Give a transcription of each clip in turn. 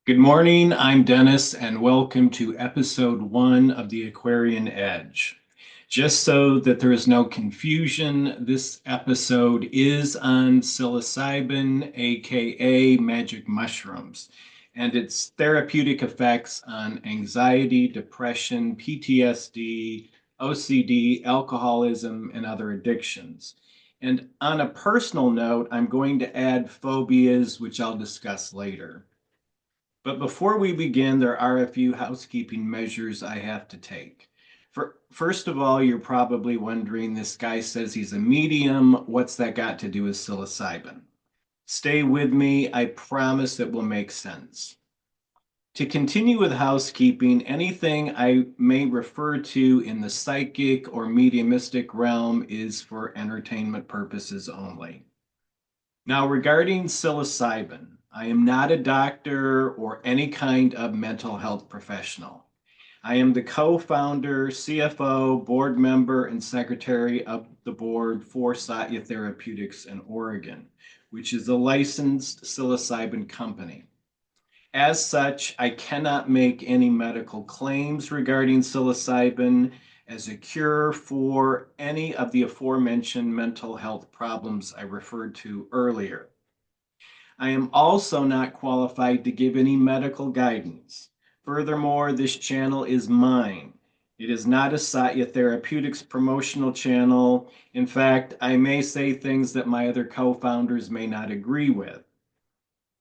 Good morning, I'm Dennis, and welcome to episode 1 of the Aquarian Edge. Just so that there is no confusion, this episode is on psilocybin, aka magic mushrooms, and its therapeutic effects on anxiety, depression, PTSD, OCD, alcoholism, and other addictions. And on a personal note, I'm going to add phobias, which I'll discuss later. But before we begin, there are a few housekeeping measures I have to take. First of all, you're probably wondering, this guy says he's a medium. What's that got to do with psilocybin? Stay with me. I promise it will make sense. To continue with housekeeping, anything I may refer to in the psychic or mediumistic realm is for entertainment purposes only. Now, regarding psilocybin, I am not a doctor or any kind of mental health professional. I am the co-founder, CFO, board member, and secretary of the board for Satya Therapeutics in Oregon, which is a licensed psilocybin company. As such, I cannot make any medical claims regarding psilocybin as a cure for any of the aforementioned mental health problems I referred to earlier. I am also not qualified to give any medical guidance. Furthermore, this channel is mine. It is not a Satya Therapeutics promotional channel. In fact, I may say things that my other co-founders may not agree with.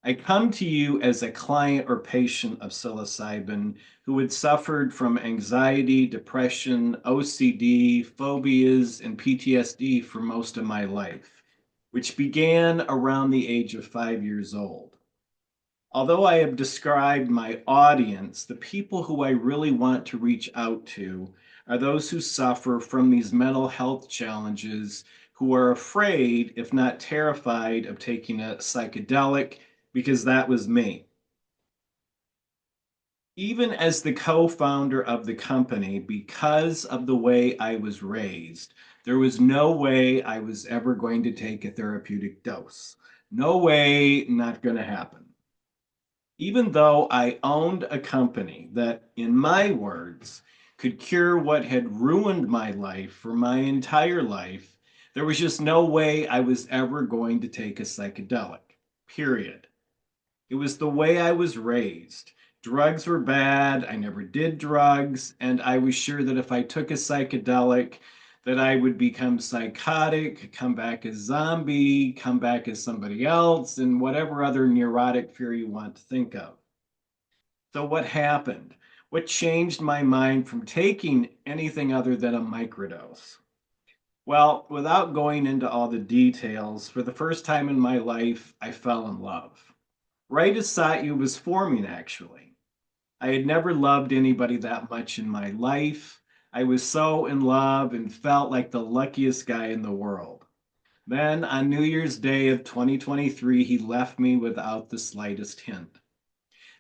I come to you as a client or patient of psilocybin who had suffered from anxiety, depression, OCD, phobias, and PTSD for most of my life, which began around the age of 5 years old. Although I have described my audience, the people who I really want to reach out to are those who suffer from these mental health challenges, who are afraid, if not terrified, of taking a psychedelic, because that was me. Even as the co-founder of the company, because of the way I was raised, there was no way I was ever going to take a therapeutic dose. No way, not going to happen. Even though I owned a company that, in my words, could cure what had ruined my life for my entire life, there was just no way I was ever going to take a psychedelic, period. It was the way I was raised. Drugs were bad. I never did drugs. And I was sure that if I took a psychedelic, that I would become psychotic, come back as zombie, come back as somebody else, and whatever other neurotic fear you want to think of. So what happened? What changed my mind from taking anything other than a microdose? Well, without going into all the details, for the first time in my life, I fell in love. Right as Satya was forming, actually. I had never loved anybody that much in my life. I was so in love and felt like the luckiest guy in the world. Then on New Year's Day of 2023, he left me without the slightest hint.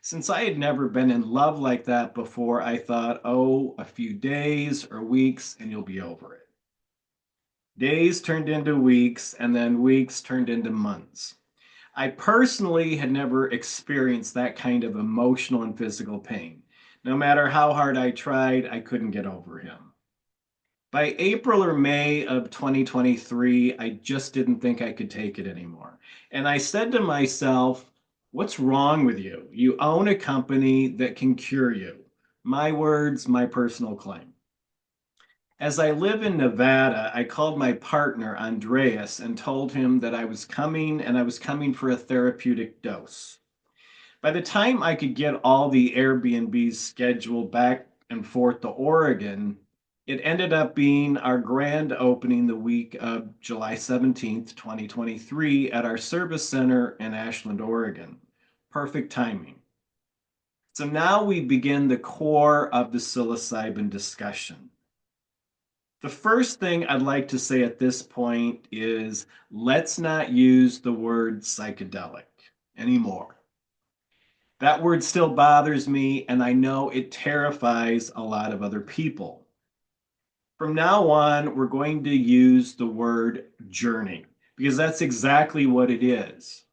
Since I had never been in love like that before, I thought, oh, a few days or weeks and you'll be over it. Days turned into weeks, and then weeks turned into months. I personally had never experienced that kind of emotional and physical pain. No matter how hard I tried, I couldn't get over him. By April or May of 2023, I just didn't think I could take it anymore. And I said to myself, what's wrong with you? You own a company that can cure you. My words, my personal claim. As I live in Nevada, I called my partner, Andreas, and told him that I was coming and I was coming for a therapeutic dose. By the time I could get all the Airbnbs scheduled back and forth to Oregon, it ended up being our grand opening the week of July 17th, 2023, at our service center in Ashland, Oregon. Perfect timing. So now we begin the core of the psilocybin discussion. The first thing I'd like to say at this point is let's not use the word psychedelic anymore. That word still bothers me, and I know it terrifies a lot of other people. From now on, we're going to use the word journey because that's exactly what it is.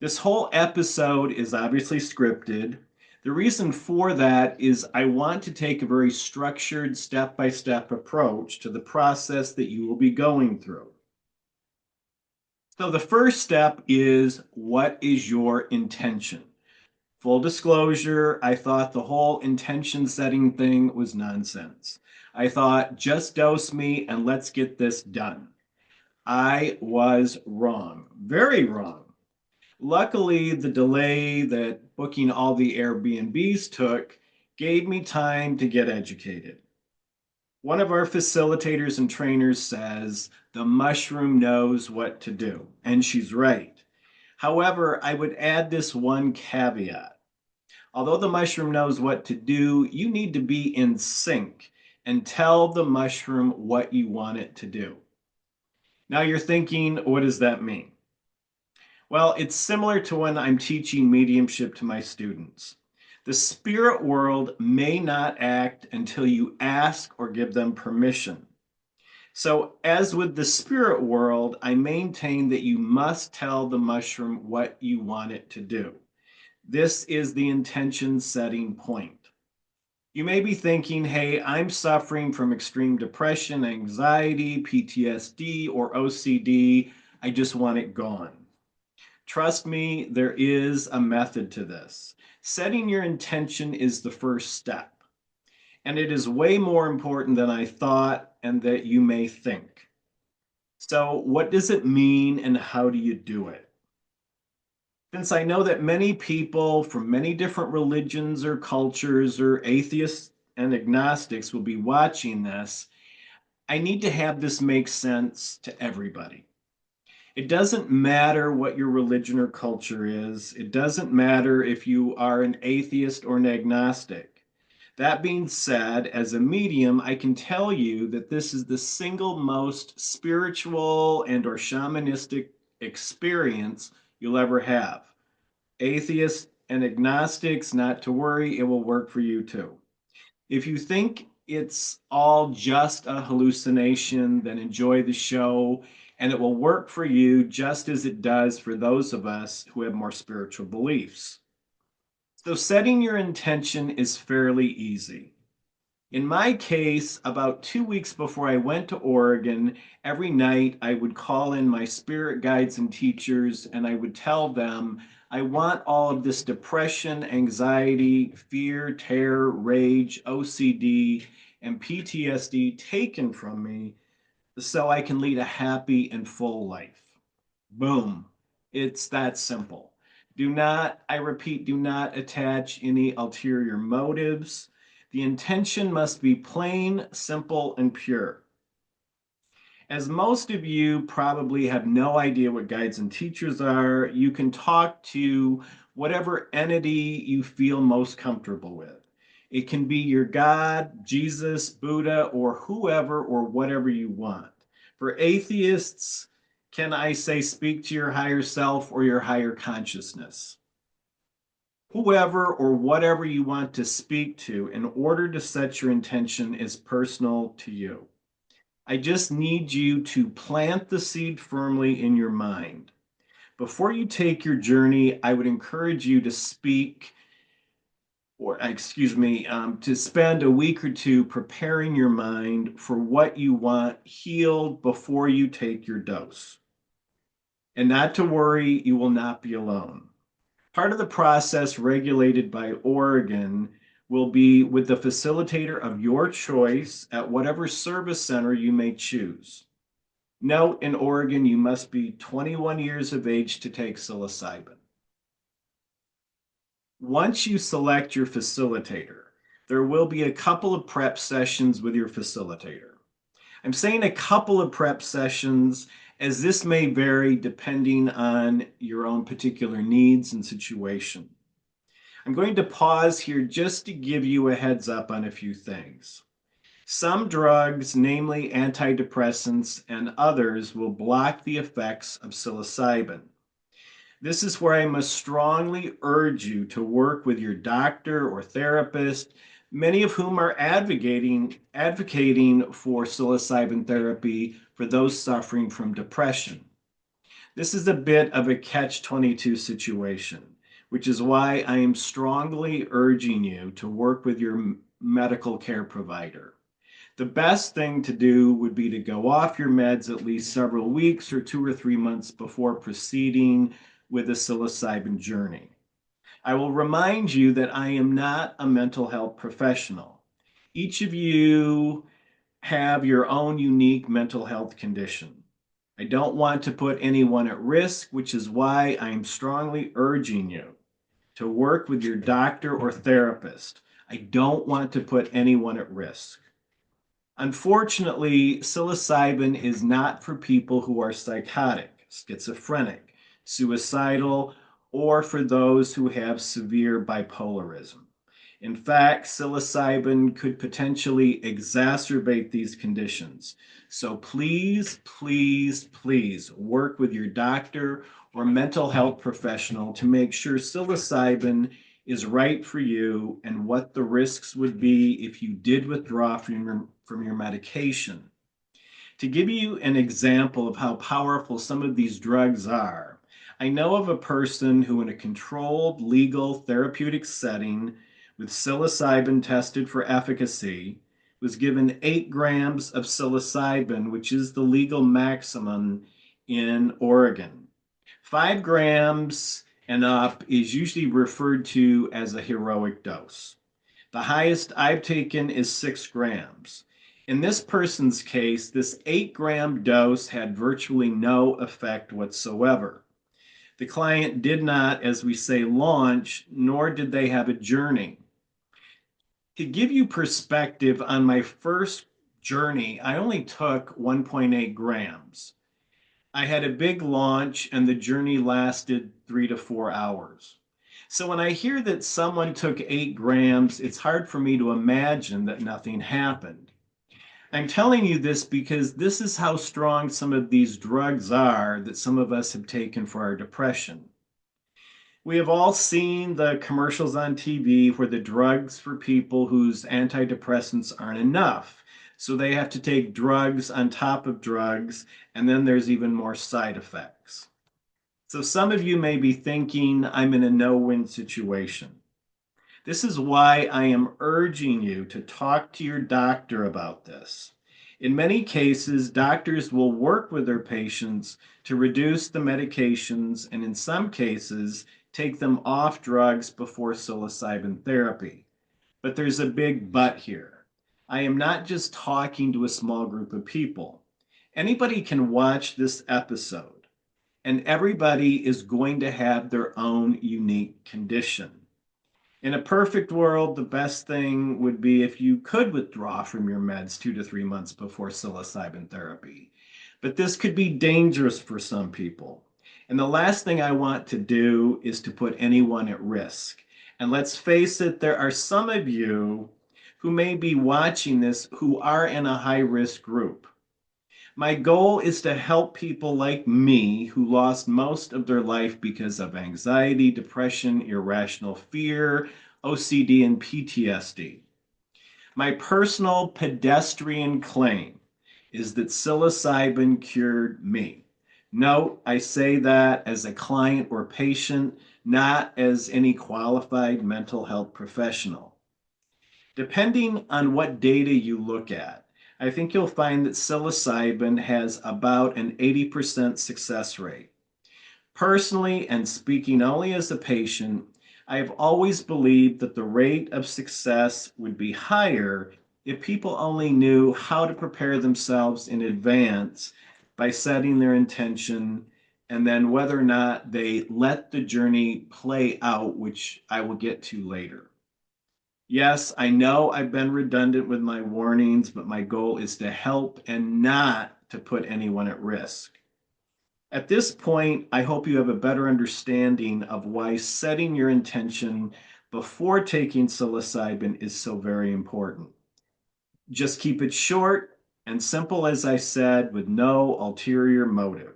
This whole episode is obviously scripted. The reason for that is I want to take a very structured step by step approach to the process that you will be going through. So, the first step is, what is your intention? Full disclosure, I thought the whole intention setting thing was nonsense. I thought, just dose me and let's get this done. I was wrong, very wrong. Luckily, the delay that booking all the Airbnbs took gave me time to get educated. One of our facilitators and trainers says the mushroom knows what to do, and she's right. However, I would add this one caveat. Although the mushroom knows what to do, you need to be in sync and tell the mushroom what you want it to do. Now you're thinking, what does that mean? Well, it's similar to when I'm teaching mediumship to my students. The spirit world may not act until you ask or give them permission. So, as with the spirit world, I maintain that you must tell the mushroom what you want it to do. This is the intention setting point. You may be thinking, hey, I'm suffering from extreme depression, anxiety, PTSD, or OCD. I just want it gone. Trust me, there is a method to this. Setting your intention is the first step, and it is way more important than I thought and that you may think. So, what does it mean and how do you do it? Since I know that many people from many different religions or cultures or atheists and agnostics will be watching this, I need to have this make sense to everybody. It doesn't matter what your religion or culture is. It doesn't matter if you are an atheist or an agnostic. That being said, as a medium, I can tell you that this is the single most spiritual and or shamanistic experience you'll ever have. Atheists and agnostics, not to worry, it will work for you too. If you think it's all just a hallucination, then enjoy the show, and it will work for you just as it does for those of us who have more spiritual beliefs. So, setting your intention is fairly easy. In my case, about 2 weeks before I went to Oregon, every night I would call in my spirit guides and teachers and I would tell them, I want all of this depression, anxiety, fear, terror, rage, OCD, and PTSD taken from me so I can lead a happy and full life. Boom. It's that simple. Do not, I repeat, do not attach any ulterior motives. The intention must be plain, simple, and pure. As most of you probably have no idea what guides and teachers are, you can talk to whatever entity you feel most comfortable with. It can be your God, Jesus, Buddha, or whoever or whatever you want. For atheists, can I say speak to your higher self or your higher consciousness? Whoever or whatever you want to speak to in order to set your intention is personal to you. I just need you to plant the seed firmly in your mind. Before you take your journey, I would encourage you to speak, or excuse me, to spend a week or two preparing your mind for what you want healed before you take your dose. And not to worry, you will not be alone. Part of the process regulated by Oregon will be with the facilitator of your choice at whatever service center you may choose. Note, in Oregon, you must be 21 years of age to take psilocybin. Once you select your facilitator, there will be a couple of prep sessions with your facilitator. I'm saying a couple of prep sessions as this may vary depending on your own particular needs and situation. I'm going to pause here just to give you a heads up on a few things. Some drugs, namely antidepressants and others, will block the effects of psilocybin. This is where I must strongly urge you to work with your doctor or therapist, many of whom are advocating for psilocybin therapy for those suffering from depression. This is a bit of a catch-22 situation, which is why I am strongly urging you to work with your medical care provider. The best thing to do would be to go off your meds at least several weeks or 2 or 3 months before proceeding with a psilocybin journey. I will remind you that I am not a mental health professional. Each of you have your own unique mental health condition. I don't want to put anyone at risk, which is why I am strongly urging you to work with your doctor or therapist. I don't want to put anyone at risk. Unfortunately, psilocybin is not for people who are psychotic, schizophrenic, suicidal, or for those who have severe bipolarism. In fact, psilocybin could potentially exacerbate these conditions. So please, please, please work with your doctor or mental health professional to make sure psilocybin is right for you and what the risks would be if you did withdraw from your medication. To give you an example of how powerful some of these drugs are, I know of a person who, in a controlled, legal, therapeutic setting with psilocybin tested for efficacy, was given 8 grams of psilocybin, which is the legal maximum in Oregon. 5 grams and up is usually referred to as a heroic dose. The highest I've taken is 6 grams. In this person's case, this 8-gram dose had virtually no effect whatsoever. The client did not, as we say, launch, nor did they have a journey. To give you perspective, on my first journey, I only took 1.8 grams. I had a big launch, and the journey lasted 3 to 4 hours. So when I hear that someone took 8 grams, it's hard for me to imagine that nothing happened. I'm telling you this because this is how strong some of these drugs are that some of us have taken for our depression. We have all seen the commercials on TV where the drugs for people whose antidepressants aren't enough. So they have to take drugs on top of drugs, and then there's even more side effects. So some of you may be thinking, I'm in a no-win situation. This is why I am urging you to talk to your doctor about this. In many cases, doctors will work with their patients to reduce the medications and, in some cases, take them off drugs before psilocybin therapy. But there's a big but here. I am not just talking to a small group of people. Anybody can watch this episode, and everybody is going to have their own unique condition. In a perfect world, the best thing would be if you could withdraw from your meds 2 to 3 months before psilocybin therapy. But this could be dangerous for some people. And the last thing I want to do is to put anyone at risk. And let's face it, there are some of you who may be watching this who are in a high risk group. My goal is to help people like me who lost most of their life because of anxiety, depression, irrational fear, OCD, and PTSD. My personal pedestrian claim is that psilocybin cured me. Note, I say that as a client or patient, not as any qualified mental health professional. Depending on what data you look at, I think you'll find that psilocybin has about an 80% success rate. Personally, and speaking only as a patient, I have always believed that the rate of success would be higher if people only knew how to prepare themselves in advance by setting their intention and then whether or not they let the journey play out, which I will get to later. Yes, I know I've been redundant with my warnings, but my goal is to help and not to put anyone at risk. At this point, I hope you have a better understanding of why setting your intention before taking psilocybin is so very important. Just keep it short and simple, as I said, with no ulterior motive.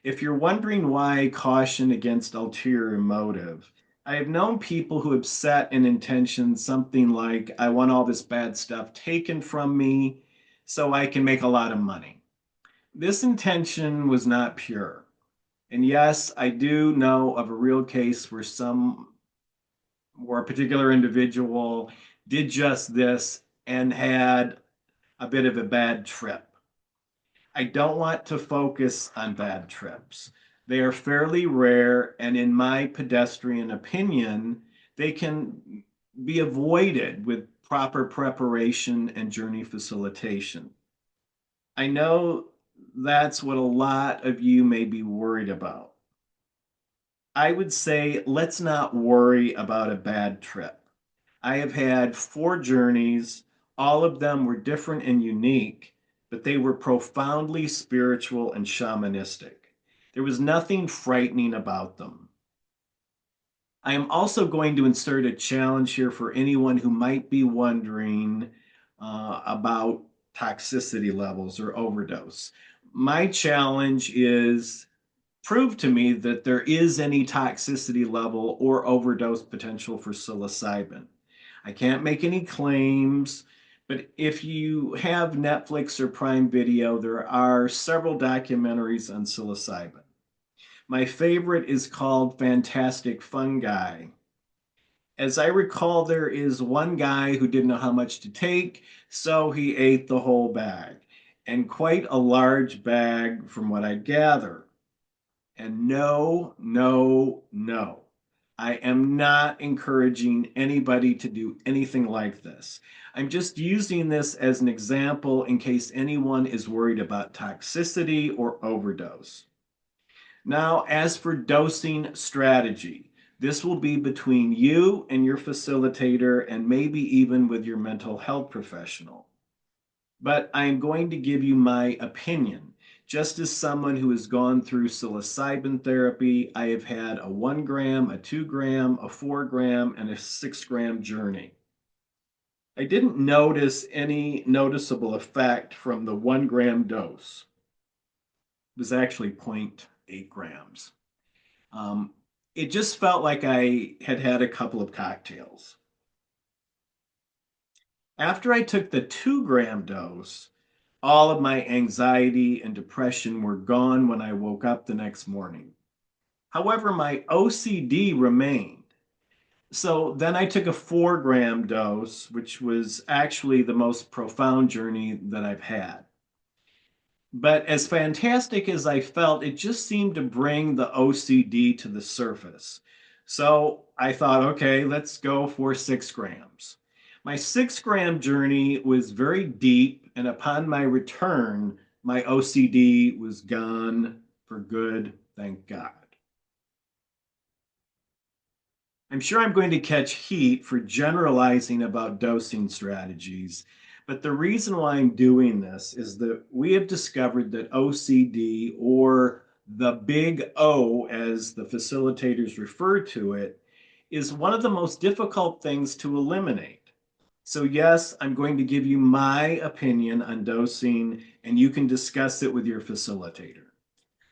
If you're wondering why I caution against ulterior motive, I have known people who have set an intention something like, I want all this bad stuff taken from me so I can make a lot of money. This intention was not pure. And yes, I do know of a real case where a particular individual did just this and had a bit of a bad trip. I don't want to focus on bad trips. They are fairly rare, and in my pedestrian opinion, they can be avoided with proper preparation and journey facilitation. I know that's what a lot of you may be worried about. I would say let's not worry about a bad trip. I have had 4 journeys. All of them were different and unique, but they were profoundly spiritual and shamanistic. There was nothing frightening about them. I am also going to insert a challenge here for anyone who might be wondering about toxicity levels or overdose. My challenge is prove to me that there is any toxicity level or overdose potential for psilocybin. I can't make any claims, but if you have Netflix or Prime Video, there are several documentaries on psilocybin. My favorite is called Fantastic Fungi. As I recall, there is one guy who didn't know how much to take, so he ate the whole bag, and quite a large bag from what I gather. And no, no, no. I am not encouraging anybody to do anything like this. I'm just using this as an example in case anyone is worried about toxicity or overdose. Now, as for dosing strategy, this will be between you and your facilitator and maybe even with your mental health professional. But I'm going to give you my opinion. Just as someone who has gone through psilocybin therapy, I have had a 1 gram, a 2 gram, a 4 gram, and a 6 gram journey. I didn't notice any noticeable effect from the 1 gram dose. It was actually zero point 0.8 grams. Um, it just felt like I had had a couple of cocktails. After I took the 2 gram dose, all of my anxiety and depression were gone when I woke up the next morning. However, my OCD remained. So then I took a 4 gram dose, which was actually the most profound journey that I've had. But as fantastic as I felt, it just seemed to bring the OCD to the surface. So I thought, okay, let's go for 6 grams. My 6 gram journey was very deep, and upon my return, my OCD was gone for good, thank God. I'm sure I'm going to catch heat for generalizing about dosing strategies, but the reason why I'm doing this is that we have discovered that OCD, or the big O as the facilitators refer to it, is one of the most difficult things to eliminate. So, yes, I'm going to give you my opinion on dosing, and you can discuss it with your facilitator.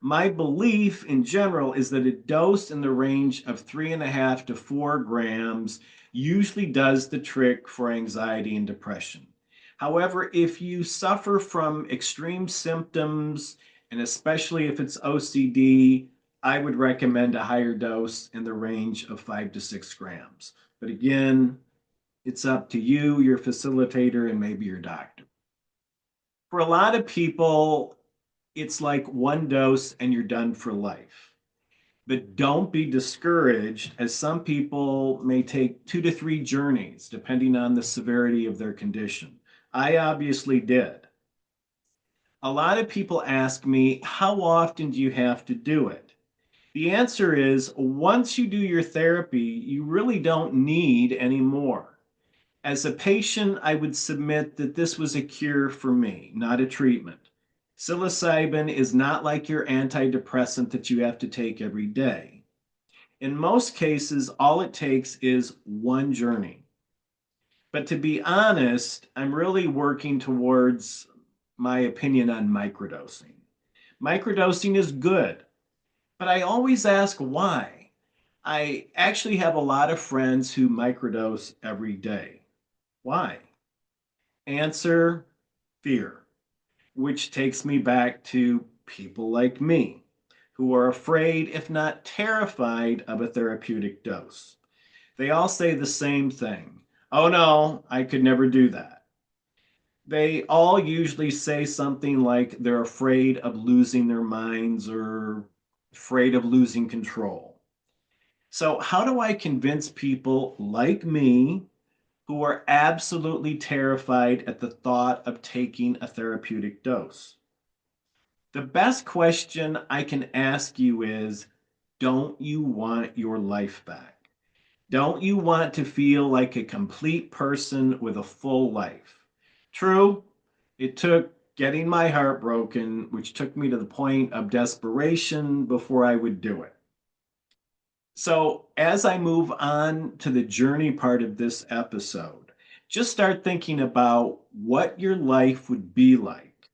My belief in general is that a dose in the range of 3.5 to 4 grams usually does the trick for anxiety and depression. However, if you suffer from extreme symptoms, and especially if it's OCD, I would recommend a higher dose in the range of 5 to 6 grams. But again, it's up to you, your facilitator, and maybe your doctor. For a lot of people, it's like one dose and you're done for life. But don't be discouraged, as some people may take 2 to 3 journeys, depending on the severity of their condition. I obviously did. A lot of people ask me, how often do you have to do it? The answer is once you do your therapy, you really don't need any more. As a patient, I would submit that this was a cure for me, not a treatment. Psilocybin is not like your antidepressant that you have to take every day. In most cases, all it takes is one journey. But to be honest, I'm really working towards my opinion on microdosing. Microdosing is good, but I always ask why. I actually have a lot of friends who microdose every day. Why? Answer: fear, which takes me back to people like me who are afraid, if not terrified, of a therapeutic dose. They all say the same thing. Oh no, I could never do that. They all usually say something like they're afraid of losing their minds or afraid of losing control. So, how do I convince people like me who are absolutely terrified at the thought of taking a therapeutic dose? The best question I can ask you is, don't you want your life back? Don't you want to feel like a complete person with a full life? True, it took getting my heart broken, which took me to the point of desperation before I would do it. So, as I move on to the journey part of this episode, just start thinking about what your life would be like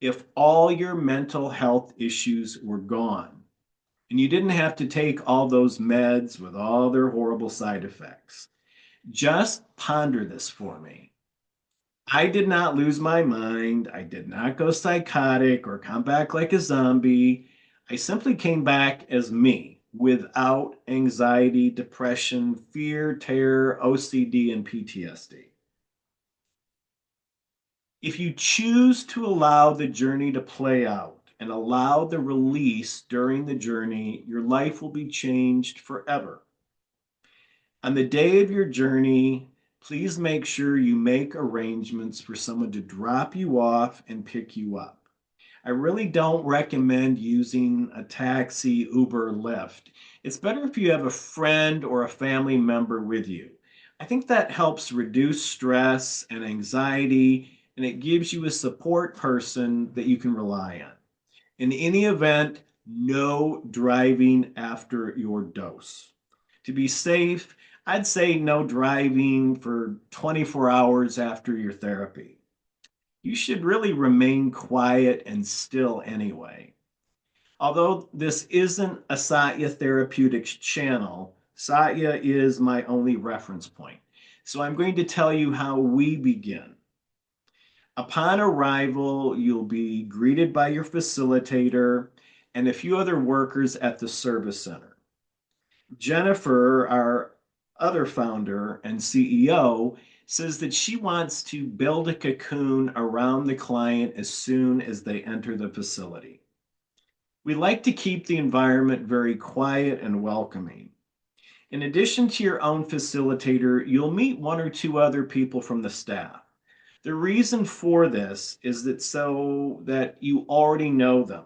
if all your mental health issues were gone and you didn't have to take all those meds with all their horrible side effects. Just ponder this for me. I did not lose my mind. I did not go psychotic or come back like a zombie. I simply came back as me without anxiety, depression, fear, terror, OCD, and PTSD. If you choose to allow the journey to play out and allow the release during the journey, your life will be changed forever. On the day of your journey, please make sure you make arrangements for someone to drop you off and pick you up. I really don't recommend using a taxi, Uber, or Lyft. It's better if you have a friend or a family member with you. I think that helps reduce stress and anxiety, and it gives you a support person that you can rely on. In any event, no driving after your dose. To be safe, I'd say no driving for 24 hours after your therapy. You should really remain quiet and still anyway. Although this isn't a Satya Therapeutics channel, Satya is my only reference point. So I'm going to tell you how we begin. Upon arrival, you'll be greeted by your facilitator and a few other workers at the service center. Jennifer, our other founder and CEO, says that she wants to build a cocoon around the client as soon as they enter the facility. We like to keep the environment very quiet and welcoming. In addition to your own facilitator, you'll meet one or two other people from the staff. The reason for this is that so that you already know them.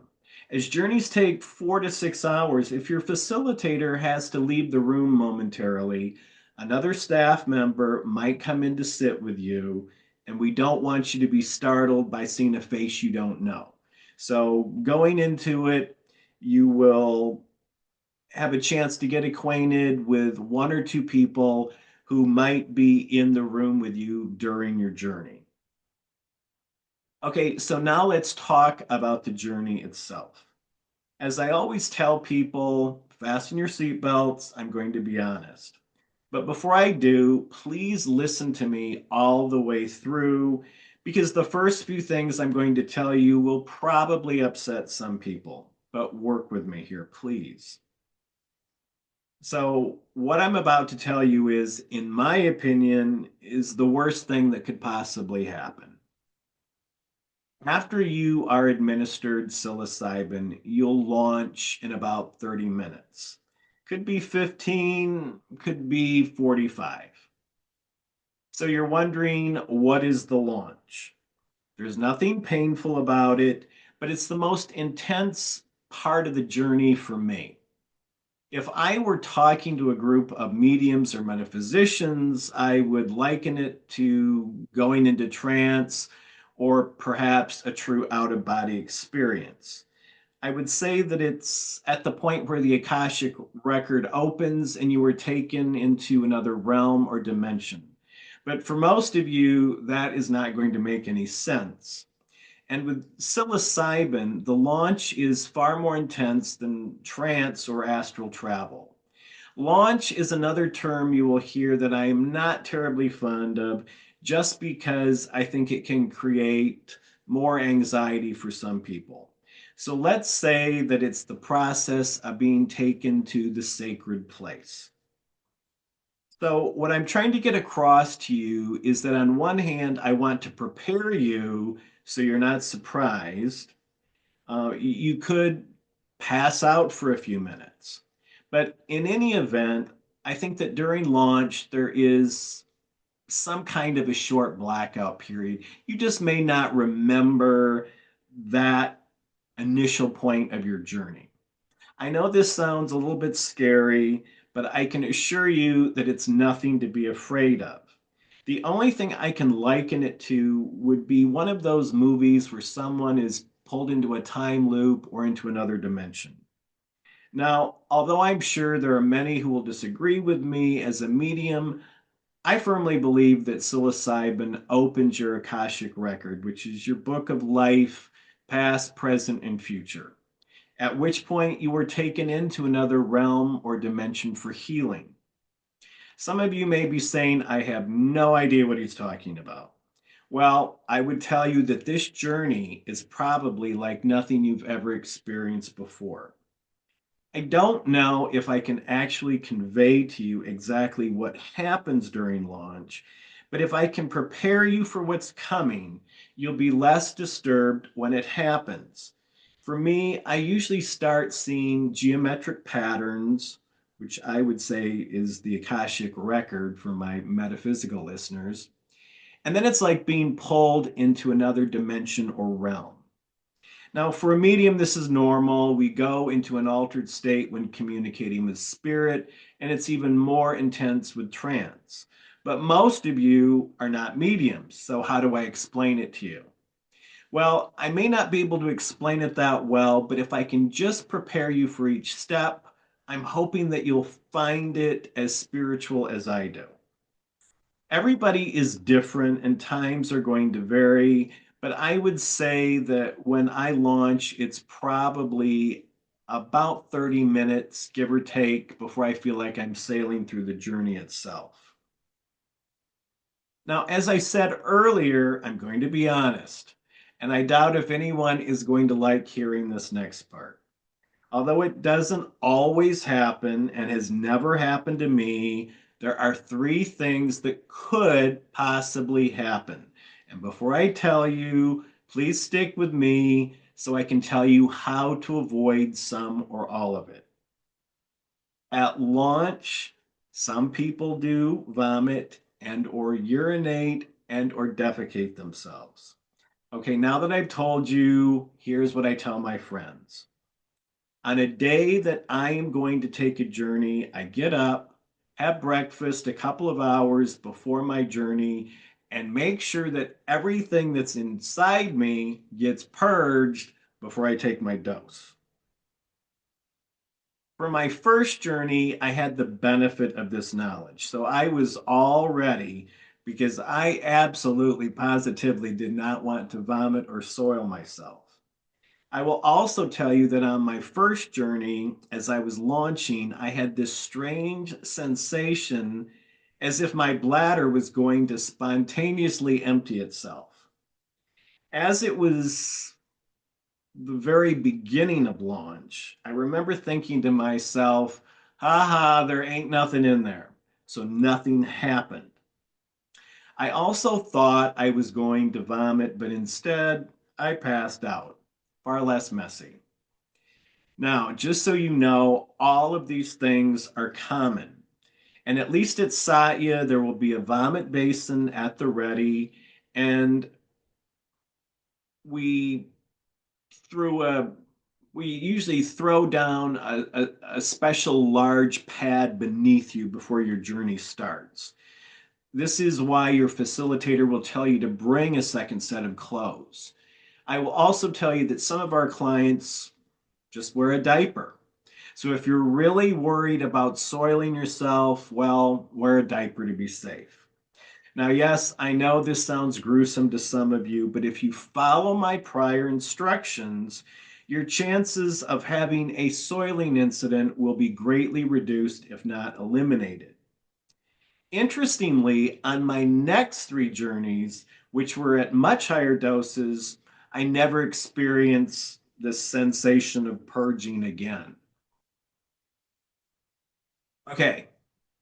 As journeys take 4 to 6 hours, if your facilitator has to leave the room momentarily, another staff member might come in to sit with you, and we don't want you to be startled by seeing a face you don't know. So, going into it, you will have a chance to get acquainted with one or two people who might be in the room with you during your journey. Okay, so now let's talk about the journey itself. As I always tell people, fasten your seatbelts. I'm going to be honest. But before I do, please listen to me all the way through because the first few things I'm going to tell you will probably upset some people. But work with me here, please. So, what I'm about to tell you is, in my opinion, is the worst thing that could possibly happen. After you are administered psilocybin, you'll launch in about 30 minutes. Could be 15, could be 45. So you're wondering, what is the launch? There's nothing painful about it, but it's the most intense part of the journey for me. If I were talking to a group of mediums or metaphysicians, I would liken it to going into trance or perhaps a true out of body experience. I would say that it's at the point where the Akashic record opens and you are taken into another realm or dimension. But for most of you, that is not going to make any sense. And with psilocybin, the launch is far more intense than trance or astral travel. Launch is another term you will hear that I am not terribly fond of just because I think it can create more anxiety for some people. So let's say that it's the process of being taken to the sacred place. So, what I'm trying to get across to you is that on one hand, I want to prepare you so you're not surprised. You could pass out for a few minutes. But in any event, I think that during launch, there is some kind of a short blackout period. You just may not remember that initial point of your journey. I know this sounds a little bit scary, but I can assure you that it's nothing to be afraid of. The only thing I can liken it to would be one of those movies where someone is pulled into a time loop or into another dimension. Now, although I'm sure there are many who will disagree with me as a medium, I firmly believe that psilocybin opens your Akashic record, which is your book of life, past, present, and future, at which point you were taken into another realm or dimension for healing. Some of you may be saying, I have no idea what he's talking about. Well, I would tell you that this journey is probably like nothing you've ever experienced before. I don't know if I can actually convey to you exactly what happens during launch, but if I can prepare you for what's coming, you'll be less disturbed when it happens. For me, I usually start seeing geometric patterns, which I would say is the Akashic record for my metaphysical listeners. And then it's like being pulled into another dimension or realm. Now, for a medium, this is normal. We go into an altered state when communicating with spirit, and it's even more intense with trance. But most of you are not mediums, so how do I explain it to you? Well, I may not be able to explain it that well, but if I can just prepare you for each step, I'm hoping that you'll find it as spiritual as I do. Everybody is different and times are going to vary, but I would say that when I launch, it's probably about 30 minutes, give or take, before I feel like I'm sailing through the journey itself. Now, as I said earlier, I'm going to be honest, and I doubt if anyone is going to like hearing this next part. Although it doesn't always happen and has never happened to me, there are three things that could possibly happen. And before I tell you, please stick with me so I can tell you how to avoid some or all of it. At launch, some people do vomit and or urinate and or defecate themselves. Okay, now that I've told you, here's what I tell my friends. On a day that I am going to take a journey, I get up, have breakfast a couple of hours before my journey, and make sure that everything that's inside me gets purged before I take my dose. For my first journey, I had the benefit of this knowledge. So I was all ready because I absolutely positively did not want to vomit or soil myself. I will also tell you that on my first journey, as I was launching, I had this strange sensation as if my bladder was going to spontaneously empty itself. As it was the very beginning of launch, I remember thinking to myself, haha, there ain't nothing in there. So nothing happened. I also thought I was going to vomit, but instead I passed out. Far less messy. Now, just so you know, all of these things are common. And at least at Satya, there will be a vomit basin at the ready. And we threw a we usually throw down a special large pad beneath you before your journey starts. This is why your facilitator will tell you to bring a second set of clothes. I will also tell you that some of our clients just wear a diaper. So if you're really worried about soiling yourself, well, wear a diaper to be safe. Now, yes, I know this sounds gruesome to some of you, but if you follow my prior instructions, your chances of having a soiling incident will be greatly reduced, if not eliminated. Interestingly, on my next three journeys, which were at much higher doses, I never experienced this sensation of purging again. Okay,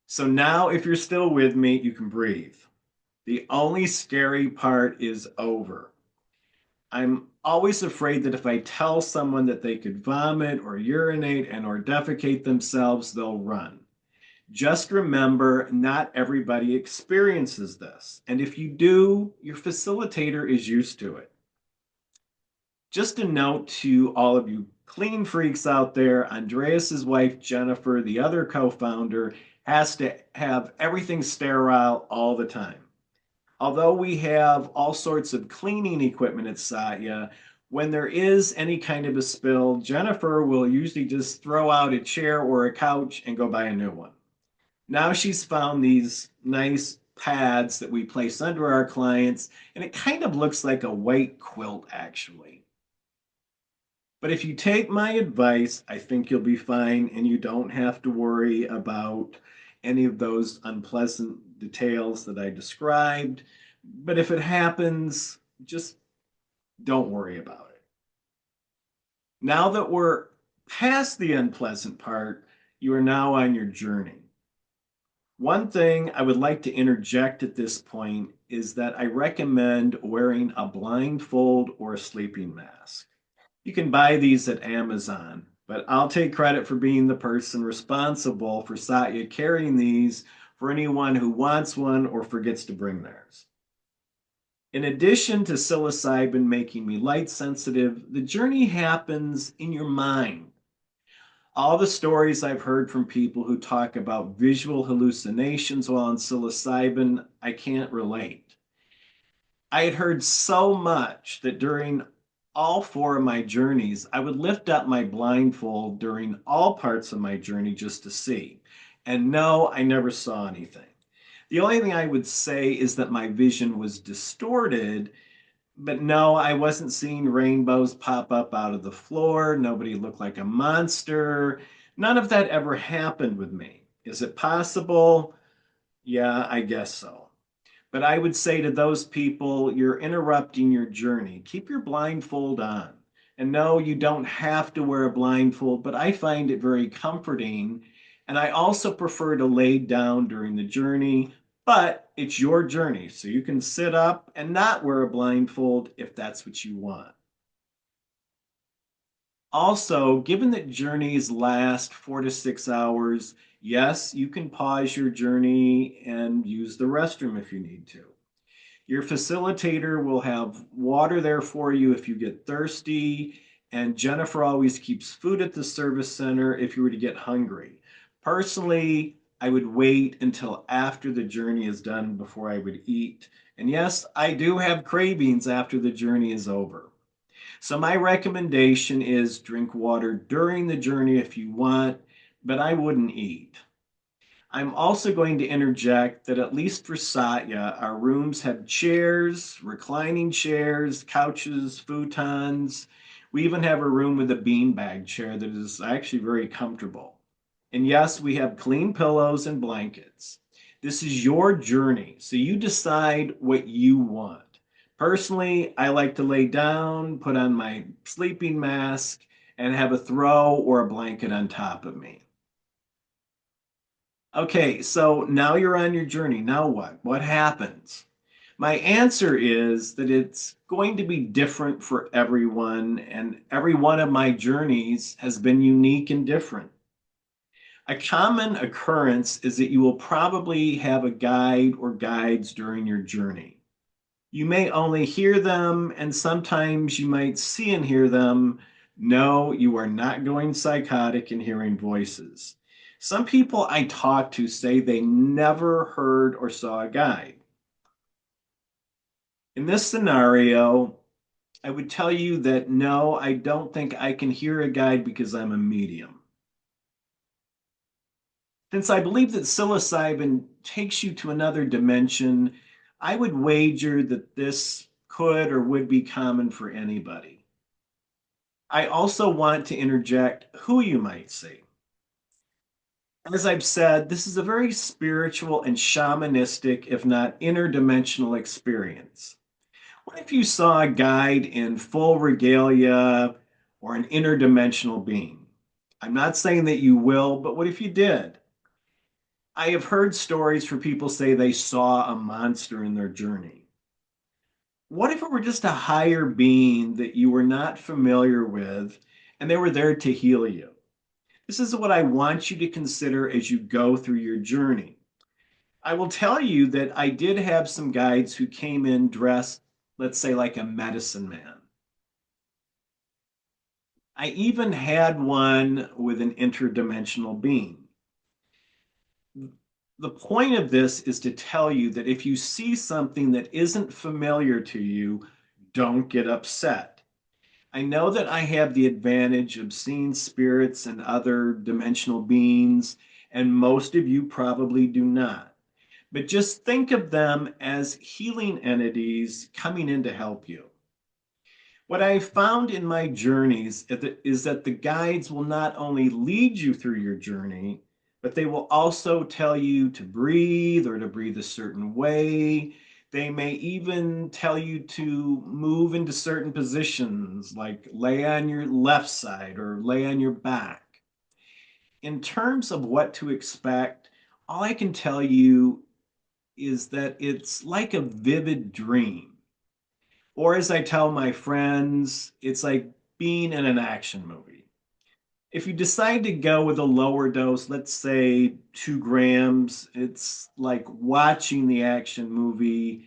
so now if you're still with me, you can breathe. The only scary part is over. I'm always afraid that if I tell someone that they could vomit or urinate and or defecate themselves, they'll run. Just remember, not everybody experiences this. And if you do, your facilitator is used to it. Just a note to all of you clean freaks out there, Andreas's wife, Jennifer, the other co-founder, has to have everything sterile all the time. Although we have all sorts of cleaning equipment at Satya, when there is any kind of a spill, Jennifer will usually just throw out a chair or a couch and go buy a new one. Now she's found these nice pads that we place under our clients, and it kind of looks like a white quilt, actually. But if you take my advice, I think you'll be fine and you don't have to worry about any of those unpleasant details that I described. But if it happens, just don't worry about it. Now that we're past the unpleasant part, you are now on your journey. One thing I would like to interject at this point is that I recommend wearing a blindfold or a sleeping mask. You can buy these at Amazon, but I'll take credit for being the person responsible for Satya carrying these for anyone who wants one or forgets to bring theirs. In addition to psilocybin making me light sensitive, the journey happens in your mind. All the stories I've heard from people who talk about visual hallucinations while on psilocybin, I can't relate. I had heard so much that during all four of my journeys, I would lift up my blindfold during all parts of my journey just to see. And no, I never saw anything. The only thing I would say is that my vision was distorted, but no, I wasn't seeing rainbows pop up out of the floor. Nobody looked like a monster. None of that ever happened with me. Is it possible? Yeah, I guess so. But I would say to those people, you're interrupting your journey. Keep your blindfold on. And no, you don't have to wear a blindfold, but I find it very comforting. And I also prefer to lay down during the journey, but it's your journey. So you can sit up and not wear a blindfold if that's what you want. Also, given that journeys last 4 to 6 hours, yes, you can pause your journey and use the restroom if you need to. Your facilitator will have water there for you if you get thirsty, and Jennifer always keeps food at the service center if you were to get hungry. Personally, I would wait until after the journey is done before I would eat. And yes, I do have cravings after the journey is over. So my recommendation is drink water during the journey if you want, but I wouldn't eat. I'm also going to interject that at least for Satya, our rooms have chairs, reclining chairs, couches, futons. We even have a room with a beanbag chair that is actually very comfortable. And yes, we have clean pillows and blankets. This is your journey, so you decide what you want. Personally, I like to lay down, put on my sleeping mask, and have a throw or a blanket on top of me. Okay, so now you're on your journey. Now what? What happens? My answer is that it's going to be different for everyone, and every one of my journeys has been unique and different. A common occurrence is that you will probably have a guide or guides during your journey. You may only hear them, and sometimes you might see and hear them. No, you are not going psychotic and hearing voices. Some people I talk to say they never heard or saw a guide. In this scenario, I would tell you that no, I don't think I can hear a guide because I'm a medium. Since I believe that psilocybin takes you to another dimension, I would wager that this could or would be common for anybody. I also want to interject who you might see. As I've said, this is a very spiritual and shamanistic, if not interdimensional experience. What if you saw a guide in full regalia or an interdimensional being. I'm not saying that you will, but what if you did? I have heard stories where people say they saw a monster in their journey. What if it were just a higher being that you were not familiar with and they were there to heal you? This is what I want you to consider as you go through your journey. I will tell you that I did have some guides who came in dressed, let's say, like a medicine man. I even had one with an interdimensional being. The point of this is to tell you that if you see something that isn't familiar to you, don't get upset. I know that I have the advantage of seeing spirits and other dimensional beings, and most of you probably do not. But just think of them as healing entities coming in to help you. What I found in my journeys is that the guides will not only lead you through your journey, but they will also tell you to breathe or to breathe a certain way. They may even tell you to move into certain positions, like lay on your left side or lay on your back. In terms of what to expect, all I can tell you is that it's like a vivid dream. Or as I tell my friends, it's like being in an action movie. If you decide to go with a lower dose, let's say 2 grams, it's like watching the action movie.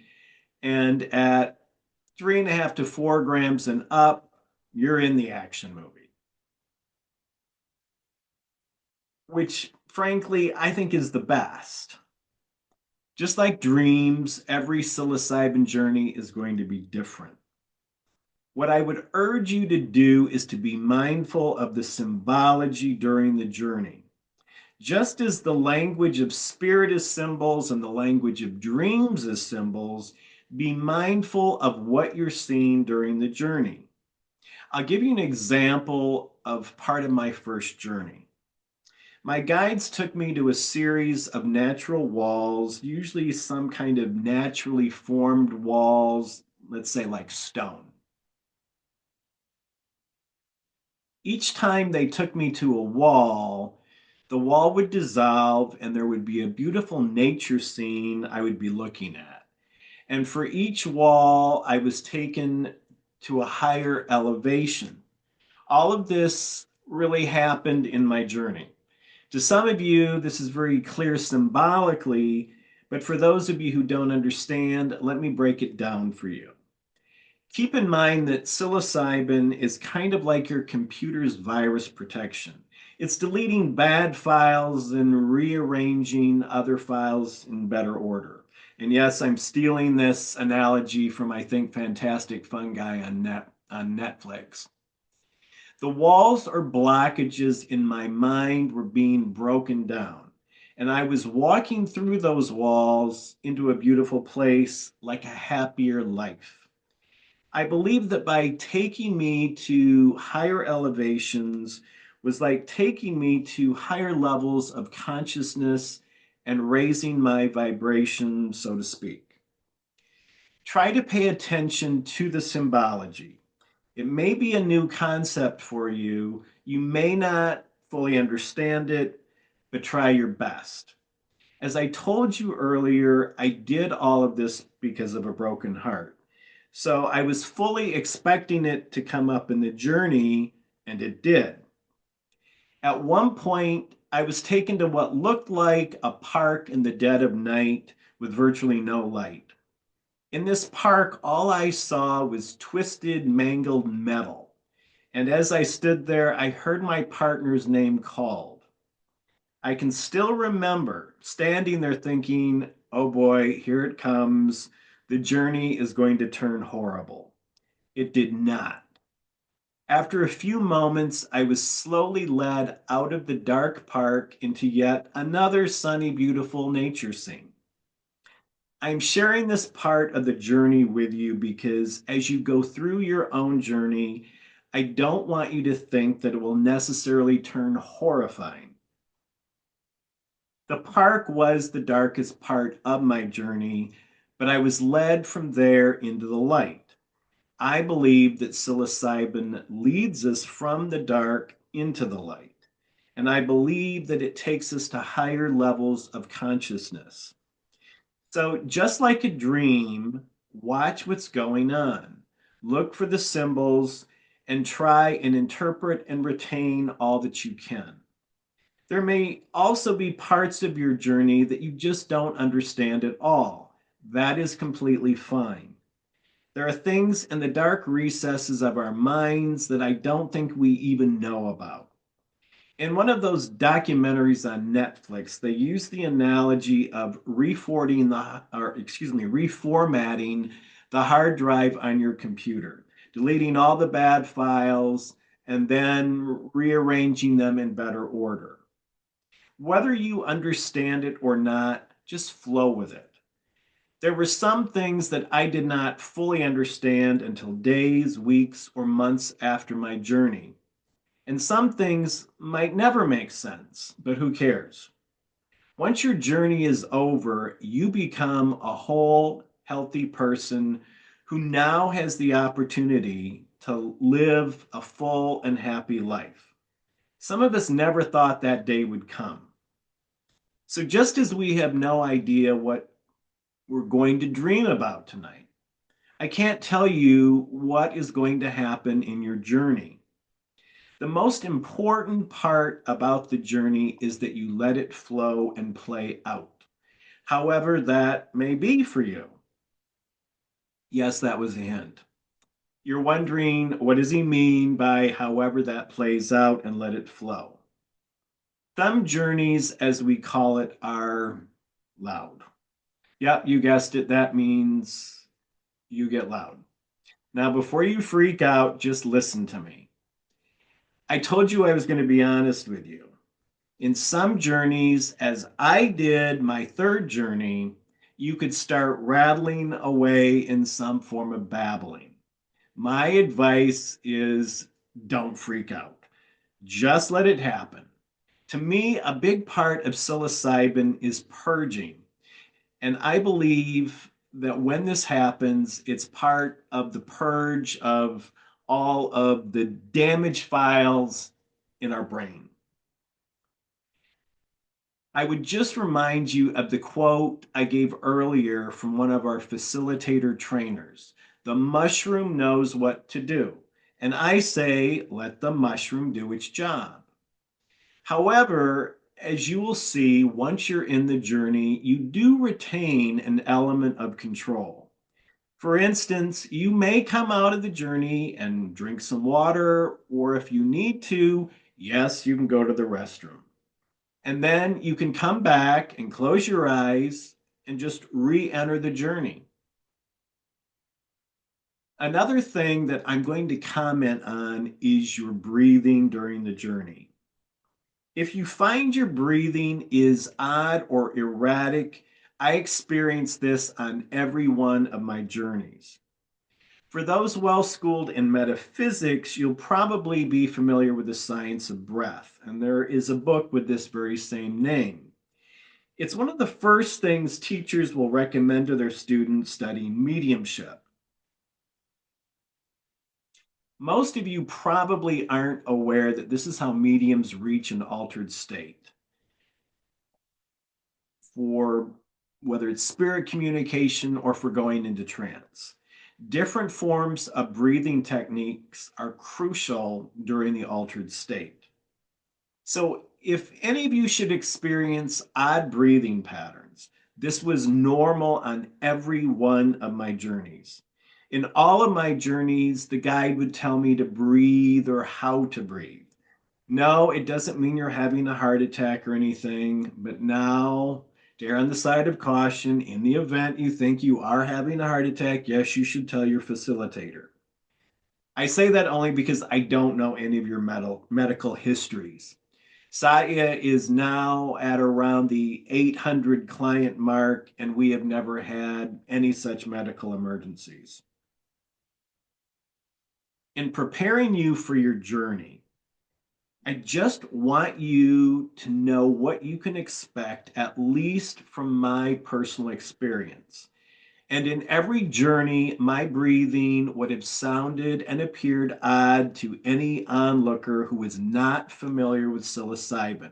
And at 3.5 to 4 grams and up, you're in the action movie, which frankly, I think is the best. Just like dreams, every psilocybin journey is going to be different. What I would urge you to do is to be mindful of the symbology during the journey. Just as the language of spirit is symbols and the language of dreams is symbols, be mindful of what you're seeing during the journey. I'll give you an example of part of my first journey. My guides took me to a series of natural walls, usually some kind of naturally formed walls, let's say like stone. Each time they took me to a wall, the wall would dissolve and there would be a beautiful nature scene I would be looking at. And for each wall, I was taken to a higher elevation. All of this really happened in my journey. To some of you, this is very clear symbolically, but for those of you who don't understand, let me break it down for you. Keep in mind that psilocybin is kind of like your computer's virus protection. It's deleting bad files and rearranging other files in better order. And yes, I'm stealing this analogy from, I think, Fantastic Fungi on Netflix. The walls or blockages in my mind were being broken down. And I was walking through those walls into a beautiful place, like a happier life. I believe that by taking me to higher elevations was like taking me to higher levels of consciousness and raising my vibration, so to speak. Try to pay attention to the symbology. It may be a new concept for you. You may not fully understand it, but try your best. As I told you earlier, I did all of this because of a broken heart. So I was fully expecting it to come up in the journey, and it did. At one point, I was taken to what looked like a park in the dead of night with virtually no light. In this park, all I saw was twisted, mangled metal. And as I stood there, I heard my partner's name called. I can still remember standing there thinking, oh boy, here it comes. The journey is going to turn horrible. It did not. After a few moments, I was slowly led out of the dark park into yet another sunny, beautiful nature scene. I'm sharing this part of the journey with you because as you go through your own journey, I don't want you to think that it will necessarily turn horrifying. The park was the darkest part of my journey, but I was led from there into the light. I believe that psilocybin leads us from the dark into the light. And I believe that it takes us to higher levels of consciousness. So, just like a dream, watch what's going on. Look for the symbols and try and interpret and retain all that you can. There may also be parts of your journey that you just don't understand at all. That is completely fine. There are things in the dark recesses of our minds that I don't think we even know about. In one of those documentaries on Netflix, they use the analogy of reformatting the hard drive on your computer, deleting all the bad files and then rearranging them in better order. Whether you understand it or not, just flow with it. There were some things that I did not fully understand until days, weeks, or months after my journey. And some things might never make sense, but who cares? Once your journey is over, you become a whole, healthy person who now has the opportunity to live a full and happy life. Some of us never thought that day would come. So, just as we have no idea what we're going to dream about tonight, I can't tell you what is going to happen in your journey. The most important part about the journey is that you let it flow and play out, however that may be for you. Yes, that was a hint. You're wondering, what does he mean by however that plays out and let it flow? Some journeys, as we call it, are loud. Yep, you guessed it. That means you get loud. Now, before you freak out, just listen to me. I told you I was going to be honest with you. In some journeys, as I did my third journey, you could start rattling away in some form of babbling. My advice is don't freak out. Just let it happen. To me, a big part of psilocybin is purging. And I believe that when this happens, it's part of the purge of all of the damaged files in our brain. I would just remind you of the quote I gave earlier from one of our facilitator trainers. The mushroom knows what to do. And I say, let the mushroom do its job. However, as you will see, once you're in the journey, you do retain an element of control. For instance, you may come out of the journey and drink some water, or if you need to, yes, you can go to the restroom. And then you can come back and close your eyes and just re enter the journey. Another thing that I'm going to comment on is your breathing during the journey. If you find your breathing is odd or erratic, I experience this on every one of my journeys. For those well schooled in metaphysics, you'll probably be familiar with the science of breath, and there is a book with this very same name. It's one of the first things teachers will recommend to their students studying mediumship. Most of you probably aren't aware that this is how mediums reach an altered state. For whether it's spirit communication or for going into trance. Different forms of breathing techniques are crucial during the altered state. So, if any of you should experience odd breathing patterns, this was normal on every one of my journeys. In all of my journeys, the guide would tell me to breathe or how to breathe. No, it doesn't mean you're having a heart attack or anything, but now to err on the side of caution, in the event you think you are having a heart attack, yes, you should tell your facilitator. I say that only because I don't know any of your medical histories. Satya is now at around the 800 client mark, and we have never had any such medical emergencies. In preparing you for your journey, I just want you to know what you can expect, at least from my personal experience. And in every journey, my breathing would have sounded and appeared odd to any onlooker who was not familiar with psilocybin.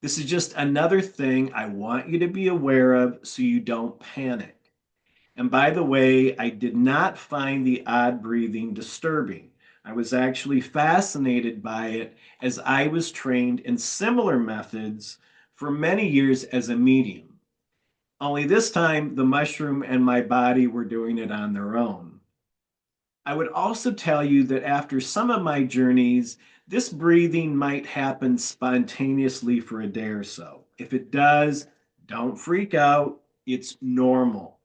This is just another thing I want you to be aware of so you don't panic. And by the way, I did not find the odd breathing disturbing. I was actually fascinated by it as I was trained in similar methods for many years as a medium. Only this time, the mushroom and my body were doing it on their own. I would also tell you that after some of my journeys, this breathing might happen spontaneously for a day or so. If it does, don't freak out. It's normal.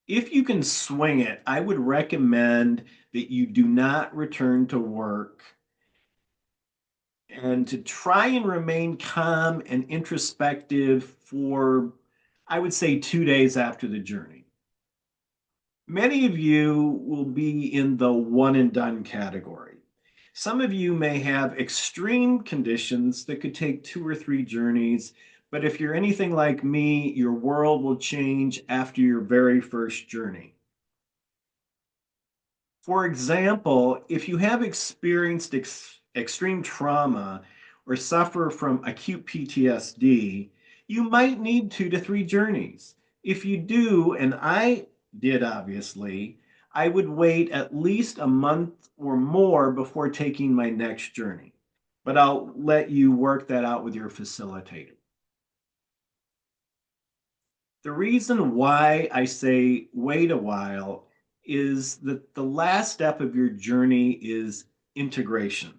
If you can swing it, I would recommend that you do not return to work and to try and remain calm and introspective for, I would say, 2 days after the journey. Many of you will be in the one and done category. Some of you may have extreme conditions that could take 2 or 3 journeys, but if you're anything like me, your world will change after your very first journey. For example, if you have experienced extreme trauma or suffer from acute PTSD, you might need 2 to 3 journeys. If you do, and I did obviously, I would wait at least a month or more before taking my next journey. But I'll let you work that out with your facilitator. The reason why I say wait a while is that the last step of your journey is integration.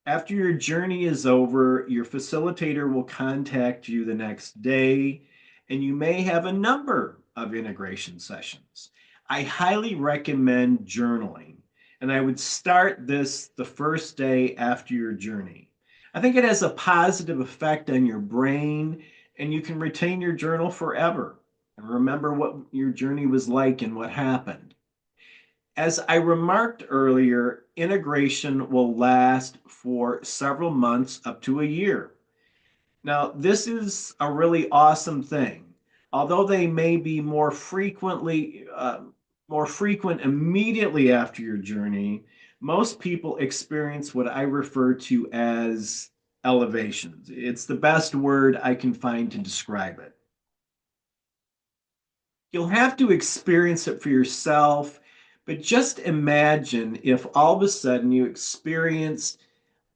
After your journey is over, your facilitator will contact you the next day, and you may have a number of integration sessions. I highly recommend journaling, and I would start this the first day after your journey. I think it has a positive effect on your brain, and you can retain your journal forever and remember what your journey was like and what happened. As I remarked earlier, integration will last for several months up to a year. Now, this is a really awesome thing. Although they may be more frequent immediately after your journey, most people experience what I refer to as elevations. It's the best word I can find to describe it. You'll have to experience it for yourself, but just imagine if all of a sudden you experienced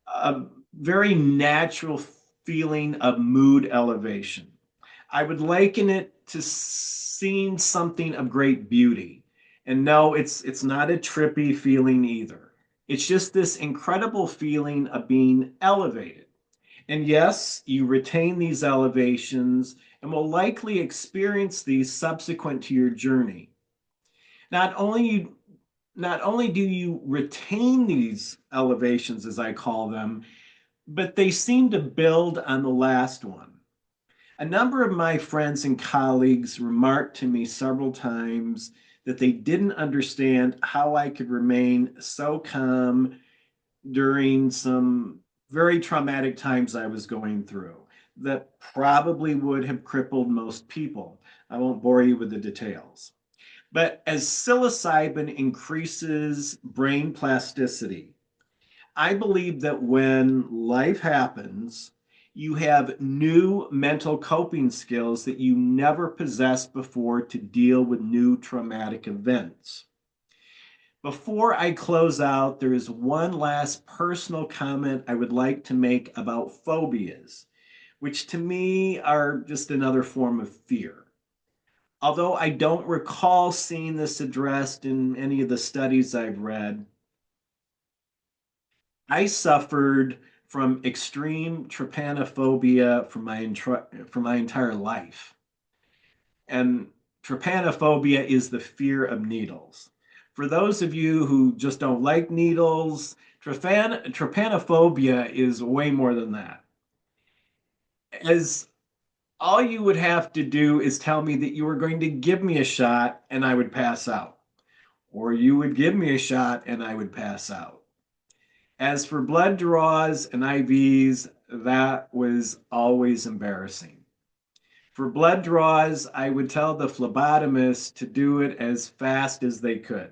a very natural feeling of mood elevation. I would liken it to seeing something of great beauty. And no, it's not a trippy feeling either. It's just this incredible feeling of being elevated. And yes, you retain these elevations and will likely experience these subsequent to your journey. Not only not only do you retain these elevations, as I call them, but they seem to build on the last one. A number of my friends and colleagues remarked to me several times that they didn't understand how I could remain so calm during some very traumatic times I was going through that probably would have crippled most people. I won't bore you with the details. But as psilocybin increases brain plasticity, I believe that when life happens, you have new mental coping skills that you never possessed before to deal with new traumatic events. Before I close out, there is one last personal comment I would like to make about phobias, which to me are just another form of fear. Although I don't recall seeing this addressed in any of the studies I've read, I suffered from extreme trypanophobia for my entire life. And trypanophobia is the fear of needles. For those of you who just don't like needles, trypanophobia is way more than that. As all you would have to do is tell me that you were going to give me a shot and I would pass out, or you would give me a shot and I would pass out. As for blood draws and IVs, that was always embarrassing. For blood draws, I would tell the phlebotomist to do it as fast as they could.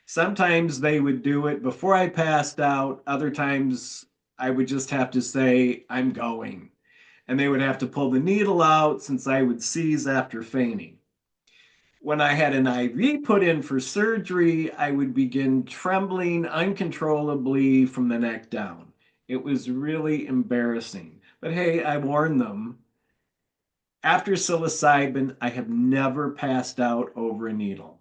Sometimes they would do it before I passed out. Other times I would just have to say, I'm going. And they would have to pull the needle out since I would seize after fainting. When I had an IV put in for surgery, I would begin trembling uncontrollably from the neck down. It was really embarrassing. But hey, I warned them. After psilocybin, I have never passed out over a needle.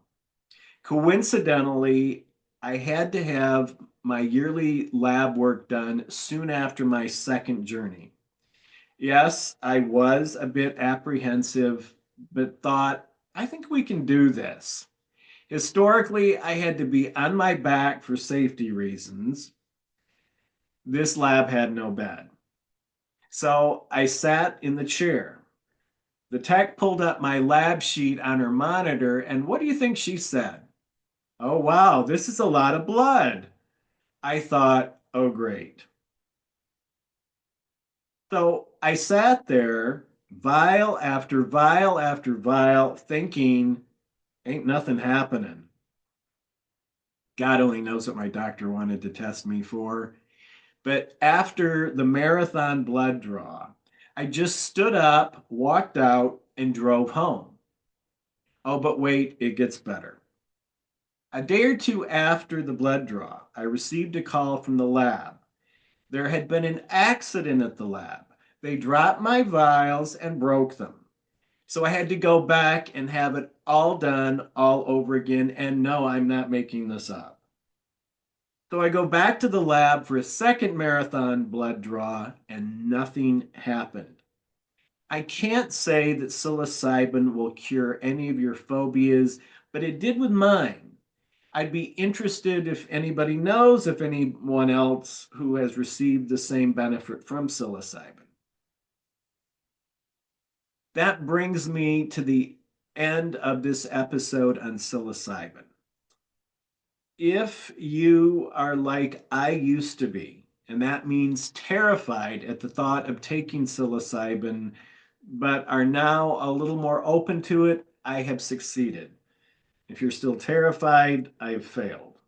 Coincidentally, I had to have my yearly lab work done soon after my second journey. Yes, I was a bit apprehensive, but thought, I think we can do this. Historically, I had to be on my back for safety reasons. This lab had no bed. So I sat in the chair. The tech pulled up my lab sheet on her monitor, and what do you think she said? Oh, wow, this is a lot of blood. I thought, oh, great. So I sat there, vial after vial after vial, thinking, ain't nothing happening. God only knows what my doctor wanted to test me for. But after the marathon blood draw, I just stood up, walked out, and drove home. Oh, but wait, it gets better. A day or two after the blood draw, I received a call from the lab. There had been an accident at the lab. They dropped my vials and broke them. So I had to go back and have it all done all over again. And no, I'm not making this up. So I go back to the lab for a second marathon blood draw, and nothing happened. I can't say that psilocybin will cure any of your phobias, but it did with mine. I'd be interested if anybody knows if anyone else who has received the same benefit from psilocybin. That brings me to the end of this episode on psilocybin. If you are like I used to be, and that means terrified at the thought of taking psilocybin, but are now a little more open to it, I have succeeded. If you're still terrified, I've failed.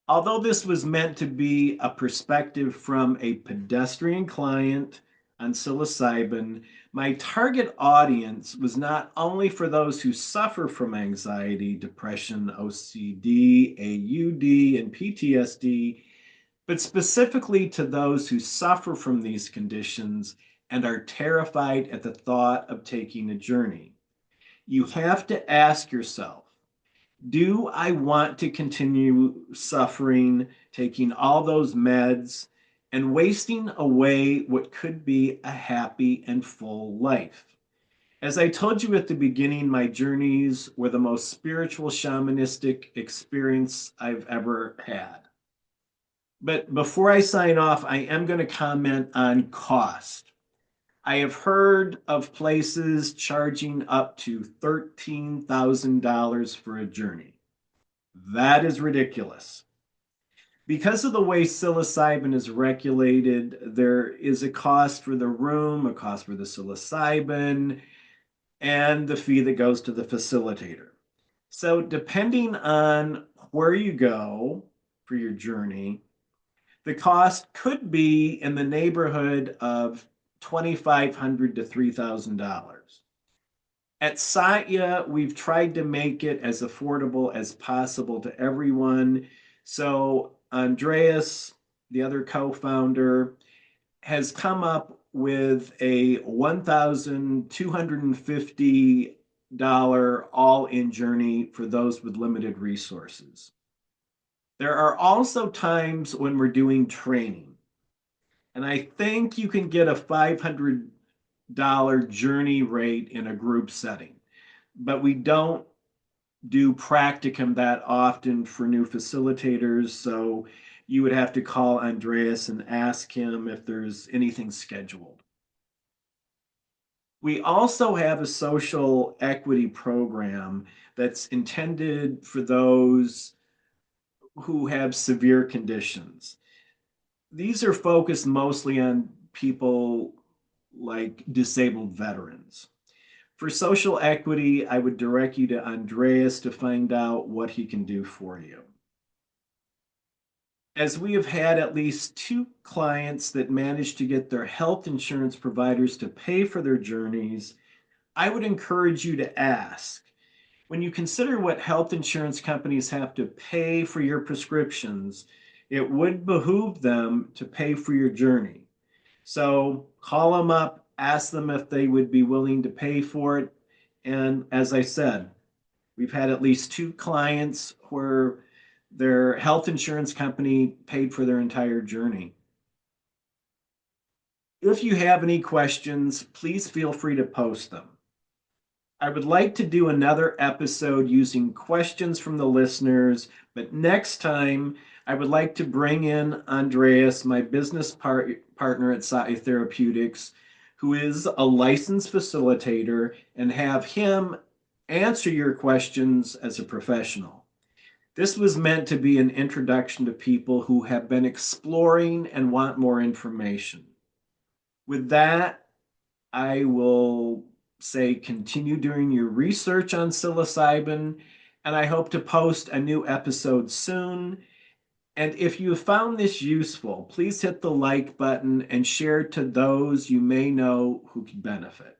Although this was meant to be a perspective from a pedestrian client on psilocybin, my target audience was not only for those who suffer from anxiety, depression, OCD, AUD, and PTSD, but specifically to those who suffer from these conditions and are terrified at the thought of taking a journey. You have to ask yourself, do I want to continue suffering, taking all those meds, and wasting away what could be a happy and full life? As I told you at the beginning, my journeys were the most spiritual shamanistic experience I've ever had. But before I sign off, I am going to comment on cost. I have heard of places charging up to $13,000 for a journey. That is ridiculous. Because of the way psilocybin is regulated, there is a cost for the room, a cost for the psilocybin, and the fee that goes to the facilitator. So, depending on where you go for your journey, the cost could be in the neighborhood of $2,500 to $3,000. At Satya, we've tried to make it as affordable as possible to everyone. So, Andreas, the other co founder, has come up with a $1,250 all in journey for those with limited resources. There are also times when we're doing training, and I think you can get a $500 journey rate in a group setting, but we don't do practicum that often for new facilitators. So you would have to call Andreas and ask him if there's anything scheduled. We also have a social equity program that's intended for those who have severe conditions. These are focused mostly on people like disabled veterans. For social equity, I would direct you to Andreas to find out what he can do for you. As we have had at least two clients that managed to get their health insurance providers to pay for their journeys, I would encourage you to ask, when you consider what health insurance companies have to pay for your prescriptions, it would behoove them to pay for your journey. So call them up, ask them if they would be willing to pay for it. And as I said, we've had at least two clients where their health insurance company paid for their entire journey. If you have any questions, please feel free to post them. I would like to do another episode using questions from the listeners, but next time I would like to bring in Andreas, my business partner at Satya Therapeutics, who is a licensed facilitator, and have him answer your questions as a professional. This was meant to be an introduction to people who have been exploring and want more information. With that, I will say continue doing your research on psilocybin, and I hope to post a new episode soon. And if you found this useful, please hit the like button and share to those you may know who could benefit.